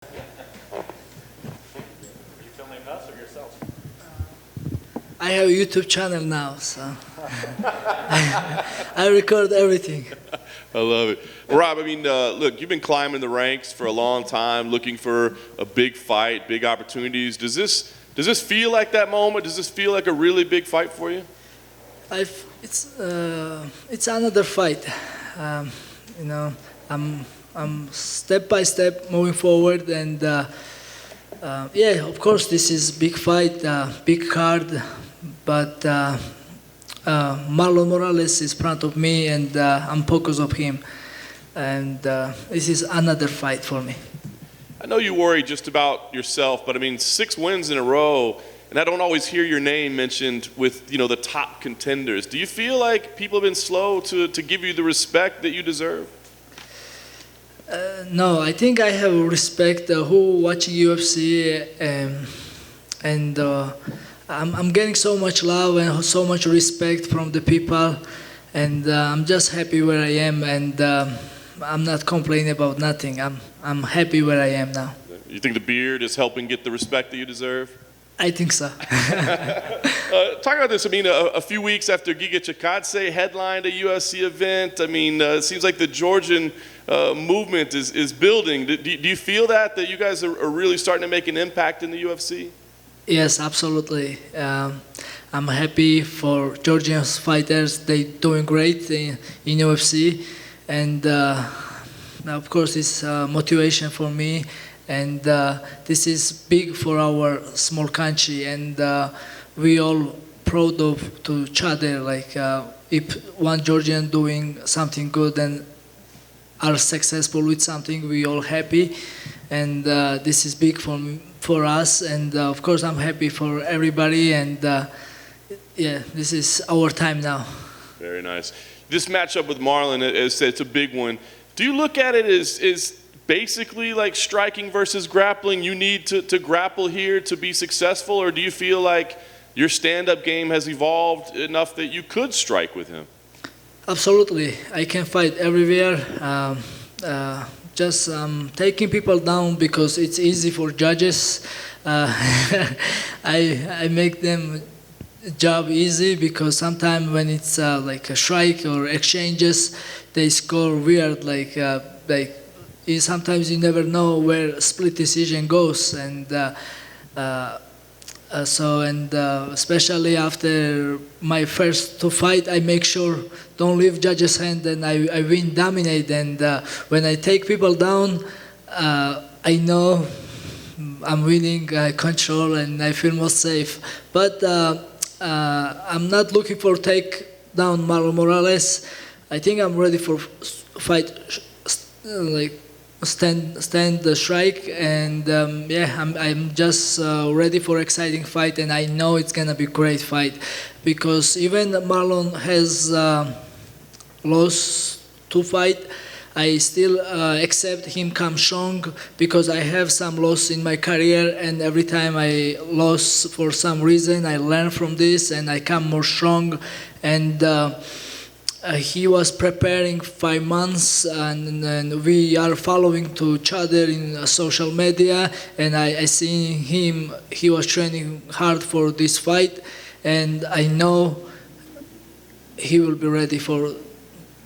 Are you filming us or yourself? I have a YouTube channel now, so I record everything. I love it. Rob, I mean, look, you've been climbing the ranks for a long time, looking for a big fight, big opportunities. Does this feel like that moment? Does this feel like a really big fight for you? It's another fight. You know, I'm step by step moving forward, and yeah, of course, this is big fight, big card, but Marlon Moraes is in front of me, and I'm focused on him, and this is another fight for me. I know you worry just about yourself, but I mean, 6 wins in a row, and I don't always hear your name mentioned with, the top contenders. Do you feel like people have been slow to give you the respect that you deserve? No, I think I have respect who watching UFC, and I'm getting so much love and so much respect from the people, and I'm just happy where I am, and I'm not complaining about nothing. I'm happy where I am now. You think the beard is helping get the respect that you deserve? I think so. Talk about this. I mean, a few weeks after Giga Chikadze headlined a UFC event, I mean, it seems like the Georgian movement is building. Do you feel that you guys are really starting to make an impact in the UFC? Yes, absolutely. I'm happy for Georgian fighters. They're doing great in UFC, and of course, it's motivation for me. And this is big for our small country, and we all proud of to each other. Like if one Georgian doing something good and are successful with something, we all happy, and this is big for us. And of course, I'm happy for everybody. And yeah, this is our time now. Very nice. This matchup with Marlon, it's a big one. Do you look at it as basically like striking versus grappling? You need to grapple here to be successful, or do you feel like your stand-up game has evolved enough that you could strike with him? Absolutely, I can fight everywhere. Just taking people down because it's easy for judges. I make them job easy because sometimes when it's like a strike or exchanges, they score weird. Sometimes you never know where split decision goes, and especially after my first 2 fight, I make sure don't leave judges' hand, and I win, dominate. And when I take people down, I know I'm winning, I control, and I feel most safe. But I'm not looking for take down Marlon Moraes. I think I'm ready for fight, stand the strike, and yeah, I'm just ready for exciting fight, and I know it's gonna be great fight, because even Marlon has lost 2 fight, I still accept him come strong, because I have some loss in my career, and every time I lost for some reason, I learn from this and I come more strong. And he was preparing 5 months, and we are following to each other in social media, and I see him, he was training hard for this fight, and I know he will be ready for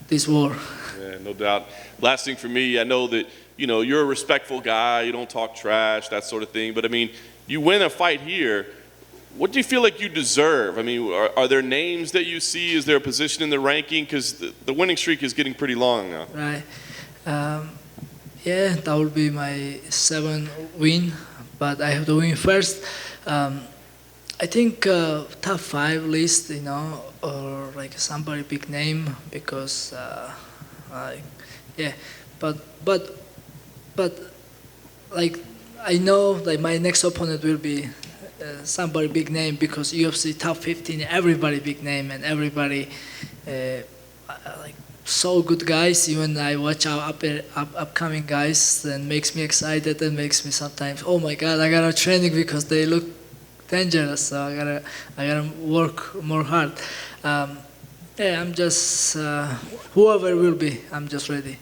this war. Yeah, no doubt. Last thing for me, I know that you're a respectful guy, you don't talk trash, that sort of thing, but I mean, you win a fight here. What do you feel like you deserve? I mean, are there names that you see? Is there a position in the ranking? Because the winning streak is getting pretty long now. Right. Yeah, that will be my 7th win, but I have to win first. I think top 5 list, or like somebody big name, because yeah, but like I know like my next opponent will be somebody big name, because UFC top 15, everybody big name, and everybody like so good guys. Even I watch our upcoming guys, and makes me excited, and makes me sometimes, oh my God, I gotta training because they look dangerous. So I gotta work more hard. Yeah, I'm just whoever will be, I'm just ready.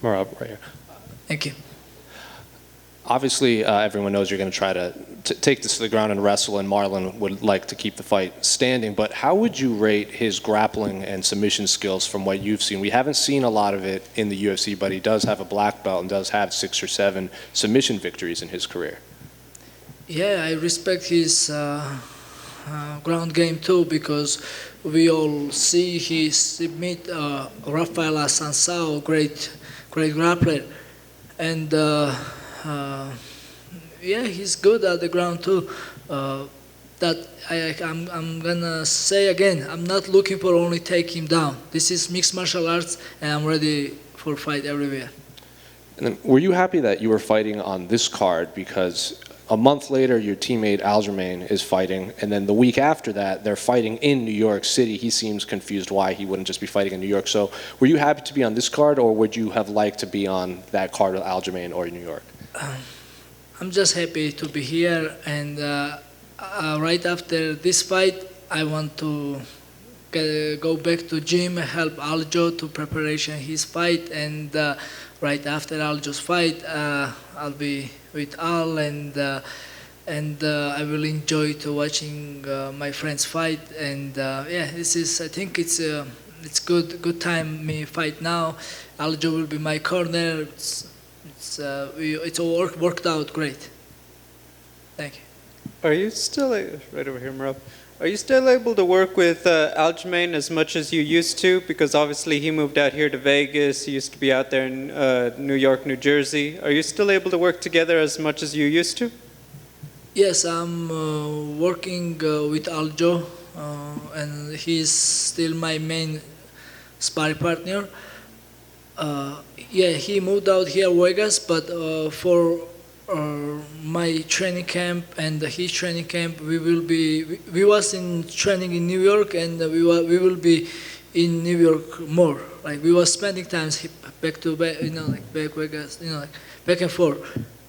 Merab, right here. Thank you. Obviously, everyone knows you're going to try to take this to the ground and wrestle, and Marlon would like to keep the fight standing. But how would you rate his grappling and submission skills from what you've seen? We haven't seen a lot of it in the UFC, but he does have a black belt and does have 6 or 7 submission victories in his career. Yeah, I respect his ground game too, because we all see he submit Rafael Assunção, great grappler, and yeah, he's good at the ground too. That I'm gonna say again, I'm not looking for only take him down. This is mixed martial arts, and I'm ready for fight everywhere. And then, were you happy that you were fighting on this card? Because a month later, your teammate Aljamain is fighting, and then the week after that, they're fighting in New York City. He seems confused why he wouldn't just be fighting in New York. So were you happy to be on this card, or would you have liked to be on that card with Aljamain or New York? I'm just happy to be here, and right after this fight, I want to go back to gym, help Aljo to preparation his fight, and right after Aljo's fight, I'll be with Al, and I will enjoy to watching my friends fight, and yeah, this is, I think it's good time me fight now. Aljo will be my corner. It's all worked out great. Thank you. Are you still, right over here, Merab, are you still able to work with Aljamain as much as you used to? Because obviously he moved out here to Vegas, he used to be out there in New York, New Jersey. Are you still able to work together as much as you used to? Yes, I'm working with Aljo, and he's still my main sparring partner. Yeah, he moved out here Vegas, but for my training camp and his training camp, we was in training in New York, and we will be in New York more. Like we was spending times back to back, like back Vegas, like back and forth.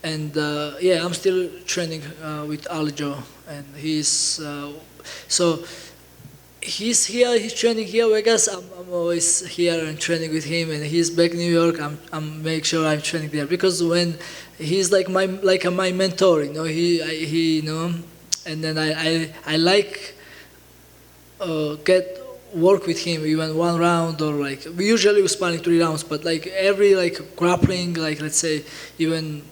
And yeah, I'm still training with Aljo, and he's so. He's here. He's training here, Vegas. I'm always here and training with him, and he's back in New York. I'm make sure I'm training there, because when he's like my mentor, he and then I like get work with him even one round, or like we usually sparring 3 rounds, but like every like grappling, like let's say even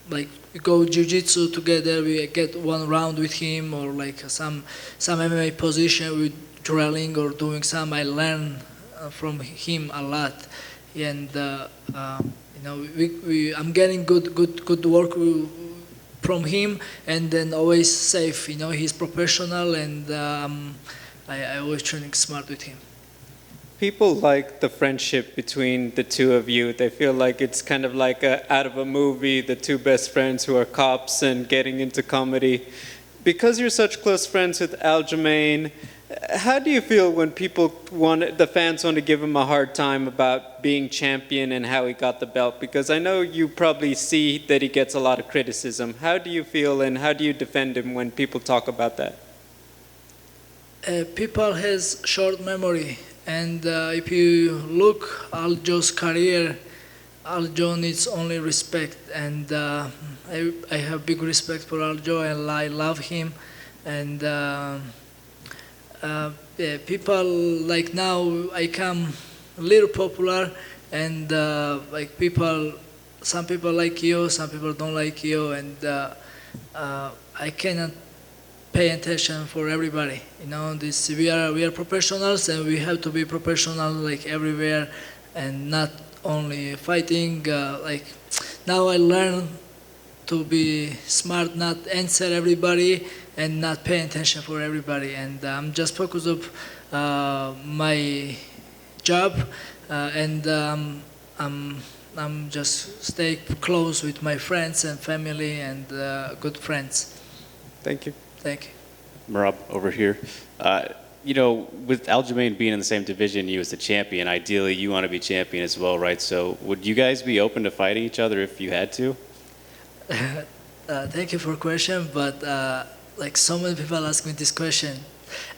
like we go jiu-jitsu together, we get 1 round with him, or like some MMA position with drilling or doing some. I learn from him a lot, and I'm getting good work from him, and then always safe. He's professional, and I always training smart with him. People like the friendship between the two of you. They feel like it's kind of like out of a movie, the 2 best friends who are cops and getting into comedy. Because you're such close friends with Aljamain, how do you feel when the fans want to give him a hard time about being champion and how he got the belt? Because I know you probably see that he gets a lot of criticism. How do you feel, and how do you defend him when people talk about that? People has short memory. And if you look Aljo's career, Aljo needs only respect, and I have big respect for Aljo, and I love him. And yeah, people like now I come a little popular, and like some people like you, some people don't like you, and I cannot pay attention for everybody. We are professionals, and we have to be professional like everywhere, and not only fighting. Like now I learn to be smart, not answer everybody, and not pay attention for everybody. And I'm just focused on my job, and I'm just stay close with my friends and family and good friends. Thank you. Thank you. Merab, over here. With Aljamain being in the same division, you as the champion, ideally you want to be champion as well, right? So would you guys be open to fighting each other if you had to? Thank you for the question, but like so many people ask me this question,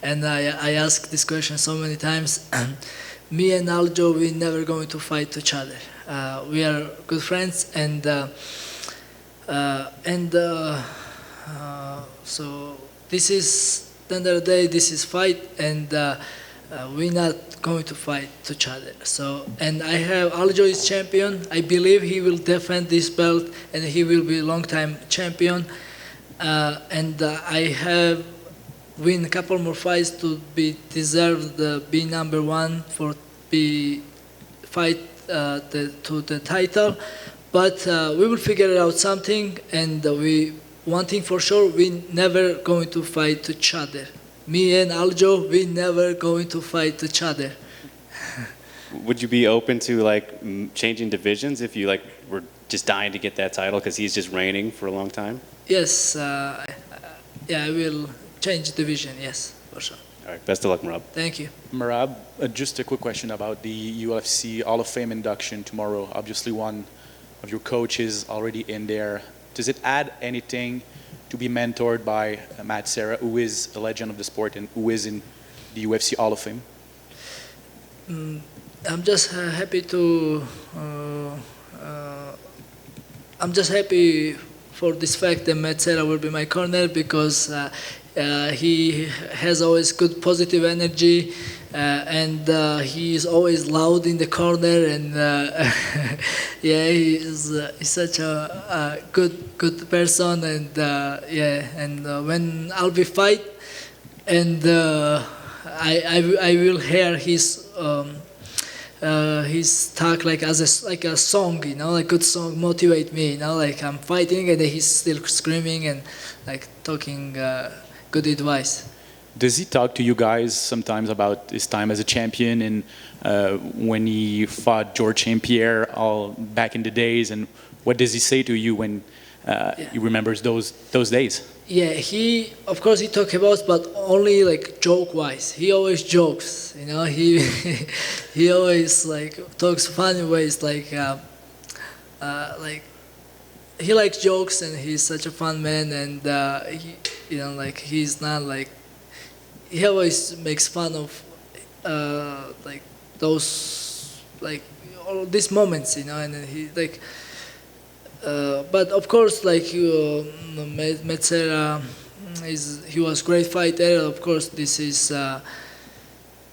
and I ask this question so many times. Me and Aljo, we never going to fight each other. We are good friends, and So this is the end of the day. This is fight, and we're not going to fight each other. So, and I have Aljo is champion. I believe he will defend this belt, and he will be long time champion. I have win a couple more fights to be deserved be number one for be fight to the title. But we will figure out something, and one thing for sure, we never going to fight each other. Me and Aljo, we never going to fight each other. Would you be open to like changing divisions if you like were just dying to get that title because he's just reigning for a long time? Yes, yeah, I will change division. Yes, for sure. All right, best of luck, Merab. Thank you. Merab, just a quick question about the UFC Hall of Fame induction tomorrow. Obviously, one of your coaches already in there. Does it add anything to be mentored by Matt Serra, who is a legend of the sport and who is in the UFC Hall of Fame? I'm just happy to. I'm just happy for this fact that Matt Serra will be my corner because he has always good positive energy and he is always loud in the corner and yeah, he's such a good person and yeah, and when I'll be fight and I will hear his talk like as like a song, you know, like good song motivate me, you know, like I'm fighting and he's still screaming and like talking good advice. Does he talk to you guys sometimes about his time as a champion and when he fought George St. Pierre all back in the days, and what does he say to you when he remembers those days? Yeah, he of course he talk about, but only like joke wise. He always jokes, you know. He he always like talks funny ways, like he likes jokes and he's such a fun man and he, you know, like he's not like he always makes fun of like those like all these moments, you know, and he like. But of course, like Matt Serra, he was great fighter. Of course, this is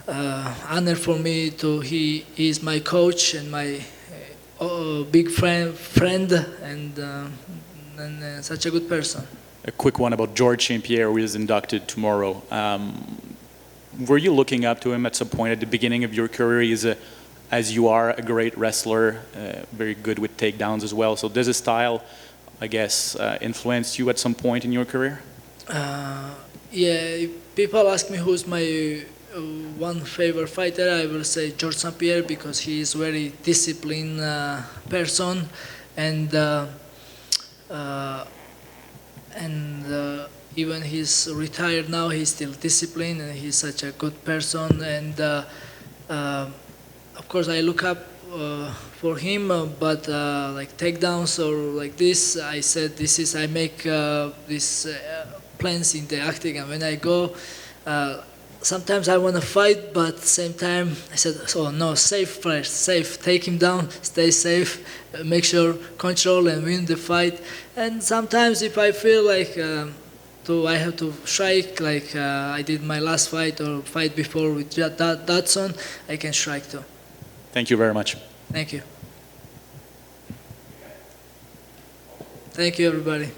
honor for me to he is my coach and my big friend and such a good person. A quick one about George St. Pierre, who is inducted tomorrow. Were you looking up to him at some point at the beginning of your career? As you are a great wrestler, very good with takedowns as well. So does his style, I guess, influence you at some point in your career? Yeah, if people ask me who's my one favorite fighter, I will say George St. Pierre because he is very disciplined person and even he's retired now, he's still disciplined and he's such a good person and of course I look up for him, but like takedowns or like this, I said this is I make these plans in the octagon. When I go, sometimes I want to fight, but at the same time I said, oh no, safe first, safe. Take him down, stay safe, make sure control and win the fight. And sometimes if I feel like I have to strike, like I did my last fight or fight before with Dodson, I can strike too. Thank you very much. Thank you. Thank you, everybody.